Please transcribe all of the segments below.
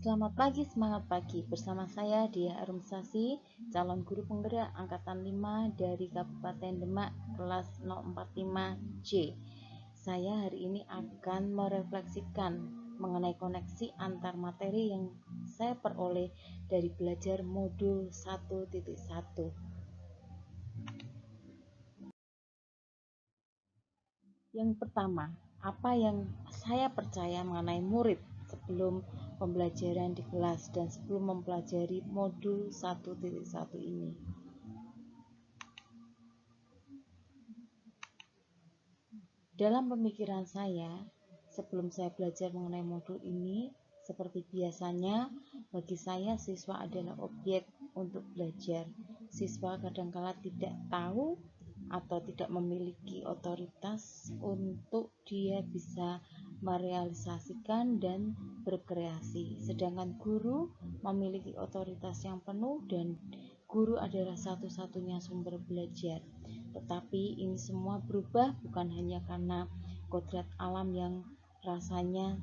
Selamat pagi, semangat pagi. Bersama saya Dia Arumsasi, calon guru penggerak angkatan 5 dari Kabupaten Demak, kelas 045C. Saya hari ini akan merefleksikan mengenai koneksi antar materi yang saya peroleh dari belajar modul 1.1. Yang pertama, apa yang saya percaya mengenai murid sebelum pembelajaran di kelas dan sebelum mempelajari modul 1.1 ini. Dalam pemikiran saya, sebelum saya belajar mengenai modul ini, seperti biasanya, bagi saya siswa adalah objek untuk belajar. Siswa kadangkala tidak tahu atau tidak memiliki otoritas untuk dia bisa merealisasikan dan berkreasi. Sedangkan guru memiliki otoritas yang penuh dan guru adalah satu-satunya sumber belajar. Tetapi ini semua berubah bukan hanya karena kodrat alam yang rasanya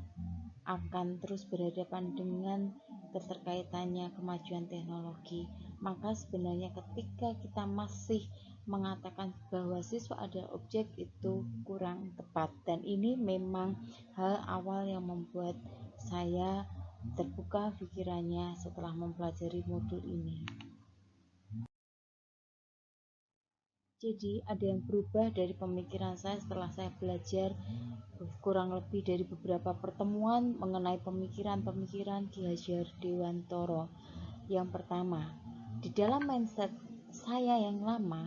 akan terus berhadapan dengan keterkaitannya kemajuan teknologi. Maka sebenarnya ketika kita masih mengatakan bahwa siswa adalah objek itu kurang tepat, dan ini memang hal awal yang membuat saya terbuka pikirannya setelah mempelajari modul ini. Jadi ada yang berubah dari pemikiran saya setelah saya belajar kurang lebih dari beberapa pertemuan mengenai pemikiran-pemikiran Ki Hajar Dewantara. Yang pertama, di dalam mindset saya yang lama,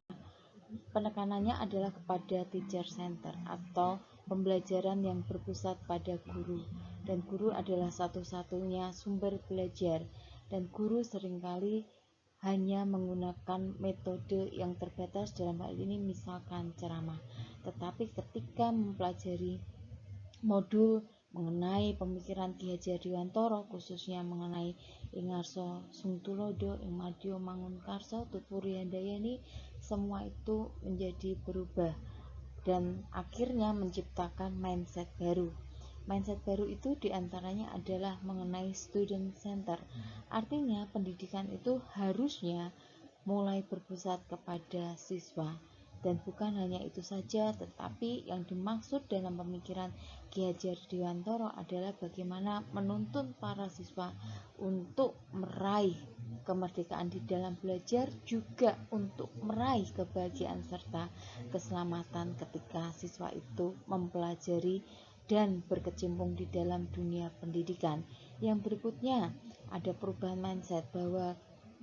penekanannya adalah kepada teacher center atau pembelajaran yang berpusat pada guru, dan guru adalah satu-satunya sumber belajar, dan guru seringkali hanya menggunakan metode yang terbatas, dalam hal ini misalkan ceramah. Tetapi ketika mempelajari modul mengenai pemikiran Ki Hajar Dewantara, khususnya mengenai Ingarso Sungtulodo, Ingmadio Mangunkarso, Tutpuri Handayani, semua itu menjadi berubah dan akhirnya menciptakan mindset baru. Mindset baru itu diantaranya adalah mengenai student center. Artinya pendidikan itu harusnya mulai berpusat kepada siswa. Dan bukan hanya itu saja, tetapi yang dimaksud dalam pemikiran Ki Hajar Dewantara adalah bagaimana menuntun para siswa untuk meraih kemerdekaan di dalam belajar, juga untuk meraih kebahagiaan serta keselamatan ketika siswa itu mempelajari dan berkecimpung di dalam dunia pendidikan. Yang berikutnya ada perubahan mindset bahwa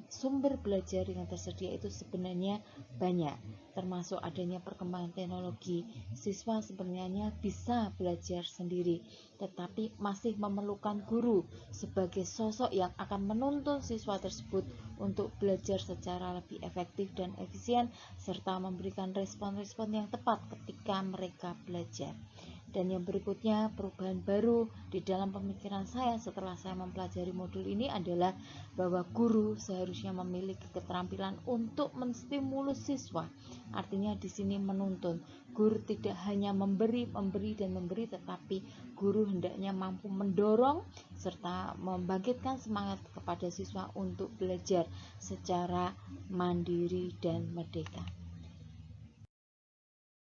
sumber belajar yang tersedia itu sebenarnya banyak, termasuk adanya perkembangan teknologi. Siswa sebenarnya bisa belajar sendiri, tetapi masih memerlukan guru sebagai sosok yang akan menuntun siswa tersebut untuk belajar secara lebih efektif dan efisien, serta memberikan respon-respon yang tepat ketika mereka belajar. Dan yang berikutnya, perubahan baru di dalam pemikiran saya setelah saya mempelajari modul ini adalah bahwa guru seharusnya memiliki keterampilan untuk menstimulus siswa. Artinya di sini menuntun. Guru tidak hanya memberi, tetapi guru hendaknya mampu mendorong serta membangkitkan semangat kepada siswa untuk belajar secara mandiri dan merdeka.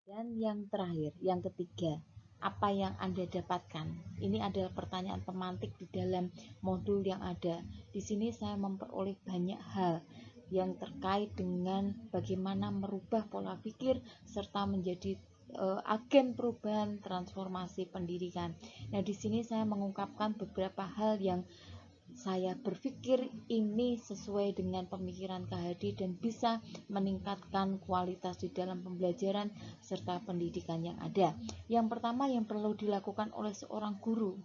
Dan yang terakhir, yang ketiga, apa yang Anda dapatkan? Ini adalah pertanyaan pemantik di dalam modul yang ada. Di sini saya memperoleh banyak hal yang terkait dengan bagaimana merubah pola pikir serta menjadi agen perubahan transformasi pendidikan. Nah, di sini saya mengungkapkan beberapa hal yang saya berpikir ini sesuai dengan pemikiran KHD dan bisa meningkatkan kualitas di dalam pembelajaran serta pendidikan yang ada. Yang pertama yang perlu dilakukan oleh seorang guru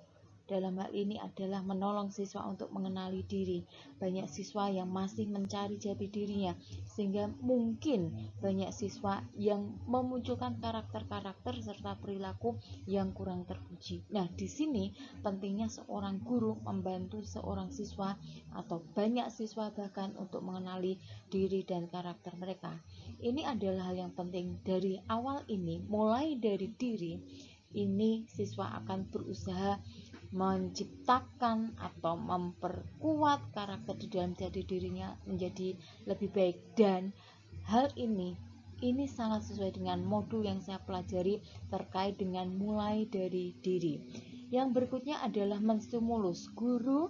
dalam hal ini adalah menolong siswa untuk mengenali diri. Banyak siswa yang masih mencari jati dirinya, sehingga mungkin banyak siswa yang memunculkan karakter-karakter serta perilaku yang kurang terpuji. Nah, di sini pentingnya seorang guru membantu seorang siswa atau banyak siswa bahkan untuk mengenali diri dan karakter mereka. Ini adalah hal yang penting dari awal ini, mulai dari diri. ini siswa akan berusaha menciptakan atau memperkuat karakter di dalam jati dirinya menjadi lebih baik. Dan hal ini sangat sesuai dengan modul yang saya pelajari terkait dengan mulai dari diri. Yang berikutnya adalah menstimulus. Guru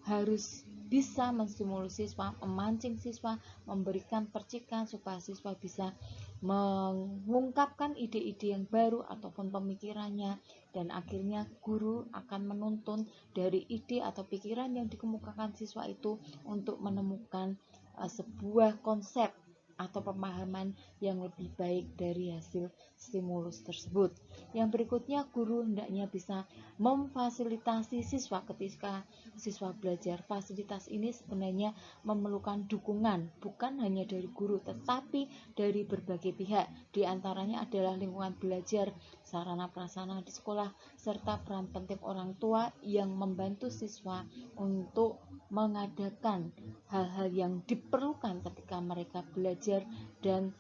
harus bisa menstimulus siswa, memancing siswa, memberikan percikan supaya siswa bisa mengungkapkan ide-ide yang baru ataupun pemikirannya, dan akhirnya guru akan menuntun dari ide atau pikiran yang dikemukakan siswa itu untuk menemukan sebuah konsep atau pemahaman yang lebih baik dari hasil stimulus tersebut. Yang berikutnya, guru hendaknya bisa memfasilitasi siswa ketika siswa belajar. Fasilitas ini sebenarnya memerlukan dukungan bukan hanya dari guru tetapi dari berbagai pihak. Di antaranya adalah lingkungan belajar, sarana prasarana di sekolah, serta peran penting orang tua yang membantu siswa untuk mengadakan hal-hal yang diperlukan ketika mereka belajar dan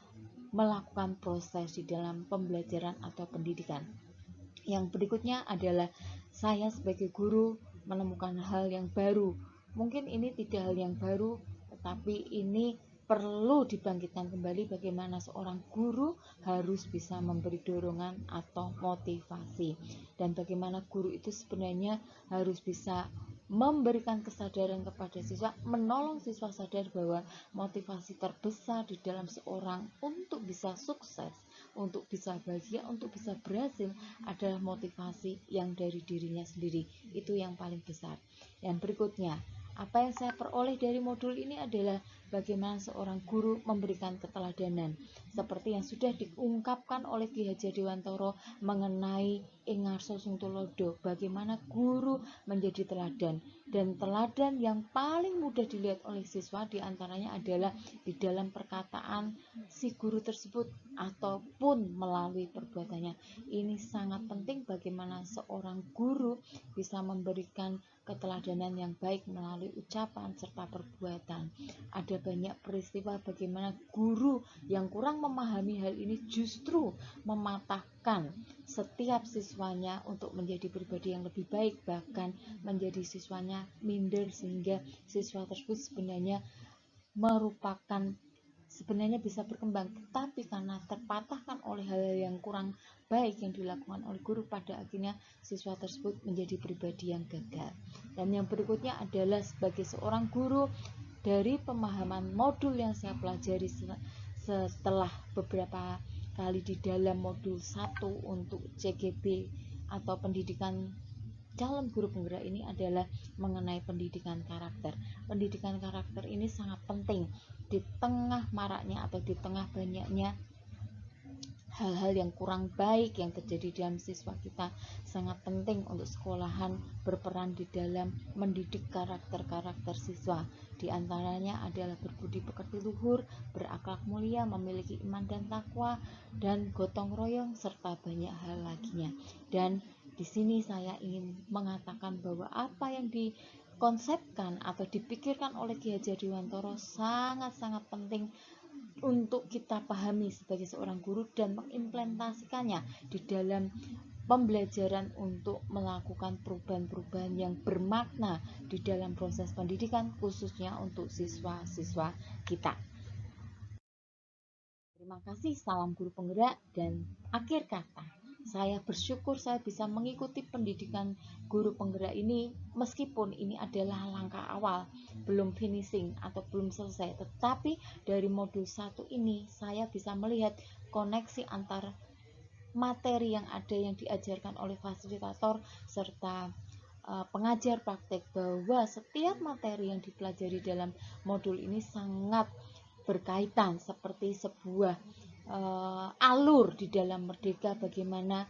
melakukan proses di dalam pembelajaran atau pendidikan. Yang berikutnya adalah saya sebagai guru menemukan hal yang baru. Mungkin ini tidak hal yang baru, tetapi ini perlu dibangkitkan kembali bagaimana seorang guru harus bisa memberi dorongan atau motivasi, dan bagaimana guru itu sebenarnya harus bisa memberikan kesadaran kepada siswa, menolong siswa sadar bahwa motivasi terbesar di dalam seorang untuk bisa sukses, untuk bisa bahagia, untuk bisa berhasil adalah motivasi yang dari dirinya sendiri. Itu yang paling besar. Yang berikutnya, apa yang saya peroleh dari modul ini adalah bagaimana seorang guru memberikan keteladanan, seperti yang sudah diungkapkan oleh Ki Hajar Dewantara mengenai Ingarso Sungtulodo, bagaimana guru menjadi teladan. Dan teladan yang paling mudah dilihat oleh siswa diantaranya adalah di dalam perkataan si guru tersebut ataupun melalui perbuatannya. Ini sangat penting bagaimana seorang guru bisa memberikan keteladanan yang baik melalui ucapan serta perbuatan. Ada banyak peristiwa bagaimana guru yang kurang memahami hal ini justru mematahkan setiap siswanya untuk menjadi pribadi yang lebih baik, bahkan menjadi siswanya minder sehingga siswa tersebut sebenarnya bisa berkembang, tetapi karena terpatahkan oleh hal-hal yang kurang baik yang dilakukan oleh guru, pada akhirnya siswa tersebut menjadi pribadi yang gagal. Dan yang berikutnya adalah sebagai seorang guru, dari pemahaman modul yang saya pelajari setelah beberapa kali di dalam modul 1 untuk CGB atau pendidikan calon guru penggerak ini adalah mengenai pendidikan karakter. Pendidikan karakter ini sangat penting di tengah maraknya atau di tengah banyaknya hal-hal yang kurang baik yang terjadi dalam siswa kita. Sangat penting untuk sekolahan berperan di dalam mendidik karakter-karakter siswa. Di antaranya adalah berbudi pekerti luhur, berakhlak mulia, memiliki iman dan takwa, dan gotong royong, serta banyak hal laginya. Dan di sini saya ingin mengatakan bahwa apa yang dikonsepkan atau dipikirkan oleh Ki Hajar Dewantara sangat-sangat penting untuk kita pahami sebagai seorang guru dan mengimplementasikannya di dalam pembelajaran untuk melakukan perubahan-perubahan yang bermakna di dalam proses pendidikan, khususnya untuk siswa-siswa kita. Terima kasih, salam guru penggerak. Dan akhir kata, saya bersyukur saya bisa mengikuti pendidikan guru penggerak ini, meskipun ini adalah langkah awal, belum finishing atau belum selesai, tetapi dari modul 1 ini saya bisa melihat koneksi antar materi yang ada yang diajarkan oleh fasilitator serta pengajar praktek, bahwa setiap materi yang dipelajari dalam modul ini sangat berkaitan seperti sebuah alur di dalam Merdeka, bagaimana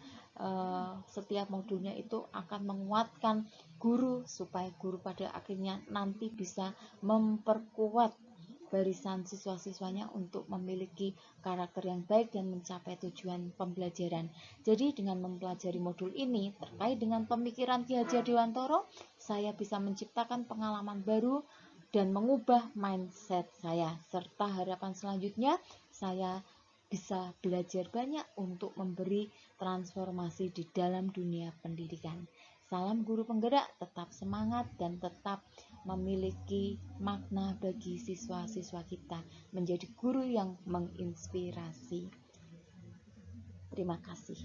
setiap modulnya itu akan menguatkan guru supaya guru pada akhirnya nanti bisa memperkuat barisan siswa-siswanya untuk memiliki karakter yang baik dan mencapai tujuan pembelajaran. Jadi dengan mempelajari modul ini terkait dengan pemikiran Ki Hajar Dewantara, saya bisa menciptakan pengalaman baru dan mengubah mindset saya, serta harapan selanjutnya saya bisa belajar banyak untuk memberi transformasi di dalam dunia pendidikan. Salam guru penggerak, tetap semangat dan tetap memiliki makna bagi siswa-siswa kita, menjadi guru yang menginspirasi. Terima kasih.